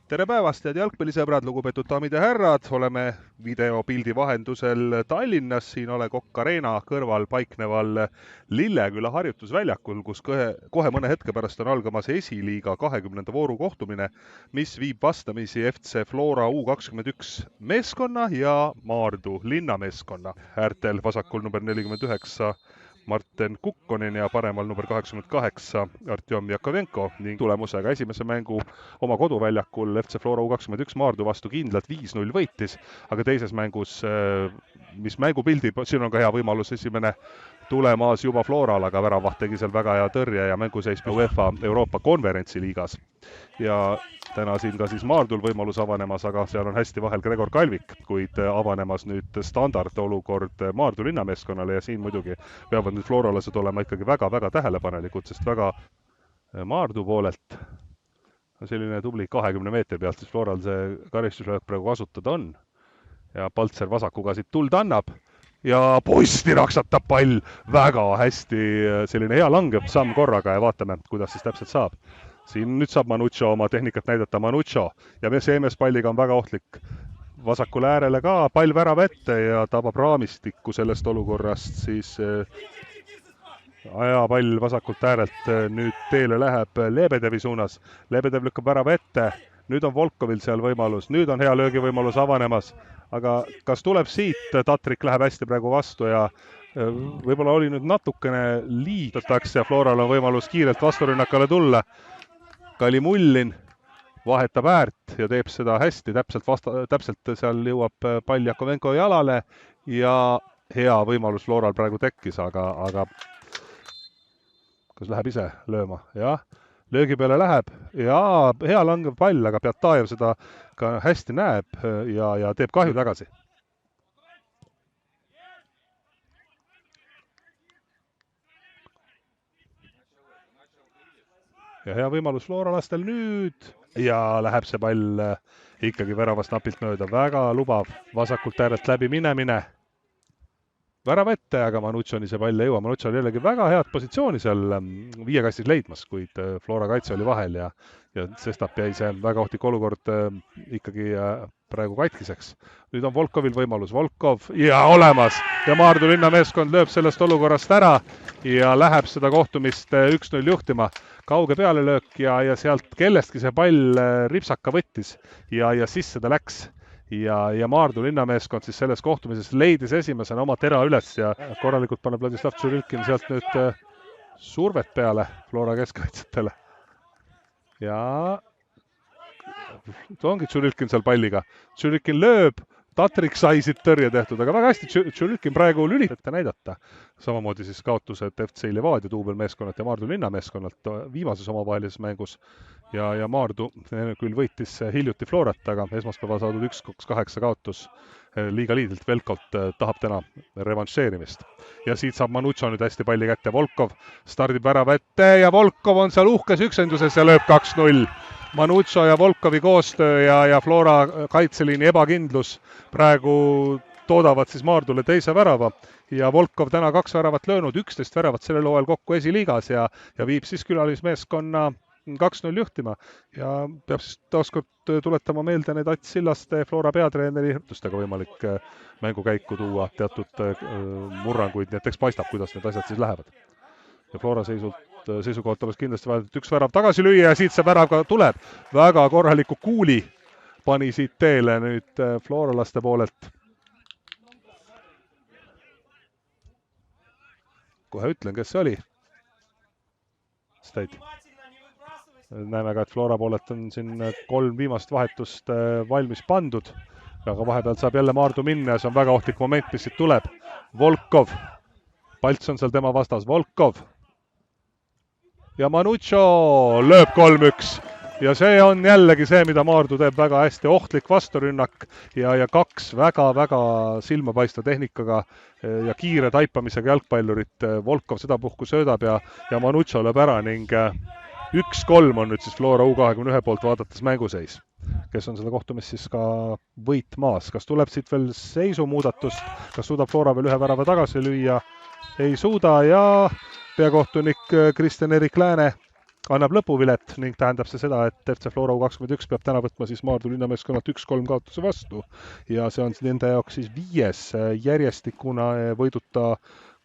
Tere päevast, head jalgpallisõbrad, lugupeetud daamid ja härrad, oleme videopildi vahendusel Tallinnas, siin A Le Coq Arena kõrval paikneval Lilleküla harjutusväljakul, kus kohe mõne hetke pärast on algamas esiliiga 20. vooru kohtumine, mis viib vastamisi FC Flora U21 meeskonna ja Maardu linnameeskonna. Äärtel vasakul number 49 Marten Kukkonen ja paremal number 88 Artjom Jakovenko ning tulemusega esimese mängu oma koduväljakul FC Flora U21 Maardu vastu kindlalt 5-0 võitis, aga teises mängus, mis mängupildi, siin on ka hea võimalus esimene tulemaas juba Floral, aga väravaht tegi seal väga hea tõrje ja mänguseis UEFA Euroopa konverentsiliigas. Ja täna siin ka siis Maardul võimalus avanemas, aga seal on hästi vahel Gregor Kalvik, kuid avanemas nüüd standardolukord Maardu linnameeskonnale ja siin muidugi peavad nüüd floralased olema ikkagi väga-väga tähelepanelikud, sest väga Maardu poolelt selline tubli 20 meetri pealt siis Floral see karistuslöök praegu kasutada on. Ja Paltser vasakuga siit tuld annab ja posti raksatab pall väga hästi, selline hea langev samm korraga ja vaatame, kuidas siis täpselt saab. Siin nüüd saab Manucho oma tehnikat näidata, Manucho ja see mees palliga on väga ohtlik. Vasakule äärele ka, pall värab ette ja tabab raamistikku sellest olukorrast, siis pall vasakult äärelt nüüd teele läheb Lebedevi suunas. Lebedev lükkab värava ette, nüüd on Volkovil seal võimalus, nüüd on hea löögivõimalus avanemas, aga kas tuleb siit, Tatrik läheb hästi praegu vastu ja võib-olla oli nüüd natukene liitataks ja Floral on võimalus kiirelt vasturünnakale tulla. Kalimullin vahetab äärt ja teeb seda hästi, täpselt seal jõuab pall Jakovenko jalale ja hea võimalus Floral praegu tekkis, aga kas läheb ise lööma? Jah, löögi peale läheb ja hea langev pall, aga Pjatajev seda ka hästi näeb ja teeb kahju tagasi. Ja hea võimalus Floralastel nüüd ja läheb see pall ikkagi väravast napilt mööda, väga lubav vasakult äärelt läbi minemine. Värav ette, aga Manuchoni see pall ei jõua. Manucho oli jällegi väga head positsiooni seal viiekastis leidmas, kuid Flora kaitse oli vahel ja sestap jäi see väga ohtlik olukord ikkagi praegu katkiseks. Nüüd on Volkovil võimalus, Volkov ja olemas ja Maardu linnameeskond lööb sellest olukorrast ära ja läheb seda kohtumist 1-0 juhtima. Kauge pealelöök ja sealt kellestki see pall ripsaka võttis ja sisse ta läks. Ja Maardu linnameeskond siis selles kohtumises leidis esimesena oma tera üles ja korralikult paneb Vladislav Tšurilkin sealt nüüd survet peale Flora keskkaitsjatele. Ja ongi Tšurilkin seal palliga. Tšurilkin lööb, Tatrik sai siit tõrje tehtud, aga väga hästi Tšurilkin praegu lülitab näidata. Samamoodi siis kaotused FC Levadia duubelmeeskonnalt ja Maardu linnameeskonnalt viimases omavahelises mängus. Ja Maardu küll võitis hiljuti Florat, aga esmaspäeval saadud 1-2 kaotus liiga liidilt Velkolt tahab täna revanšeerimist. Ja siit saab Manucho nüüd hästi palli kätte, Volkov stardib värava ette ja Volkov on seal uhkes üksenduses ja lööb 2-0. Manucho ja Volkovi koostöö ja Flora kaitseliini ebakindlus praegu toodavad siis Maardule teise värava ja Volkov täna 2 väravat löönud, 11 väravat sellel hooajal kokku esiliigas ja viib siis külalismeeskonna 2-0 juhtima ja peab siis taaskord tuletama meelde need Ats Sillaste Flora peatreeneri hirtustega võimalik mängukäiku tuua teatud murranguid, nii et eks paistab, kuidas need asjad siis lähevad. Ja Flora seisukohalt oleks kindlasti vaja üks värav tagasi lüüa ja siit see värav ka tuleb. Väga korraliku kuuli pani siit teele nüüd floralaste poolelt. Kohe ütlen, kes see oli. Staid. Näeme ka, et Flora poolelt on siin 3 viimast vahetust valmis pandud, aga vahepeal saab jälle Maardu minna ja see on väga ohtlik moment, mis siit tuleb. Volkov, Palts on seal tema vastas, Volkov ja Manucho lööb 3-1 ja see on jällegi see, mida Maardu teeb väga hästi, ohtlik vasturünnak ja 2 väga-väga silmapaistva tehnikaga ja kiire taipamisega jalgpallurit. Volkov sedapuhku söödab ja Manucho lööb ära ning 1-3 on nüüd siis Flora U21 poolt vaadates mänguseis, kes on seda kohtumist siis ka võitmaas. Kas tuleb siit veel seisumuudatust, kas suudab Flora veel ühe värava tagasi lüüa? Ei suuda ja peakohtunik Kristjan-Erik Lääne annab lõpuvilet ning tähendab see seda, et FC Flora U21 peab täna võtma siis Maardu linnameeskonnalt 1-3 kaotuse vastu ja see on nende jaoks siis 5. järjestikuna võiduta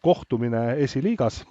kohtumine esiliigas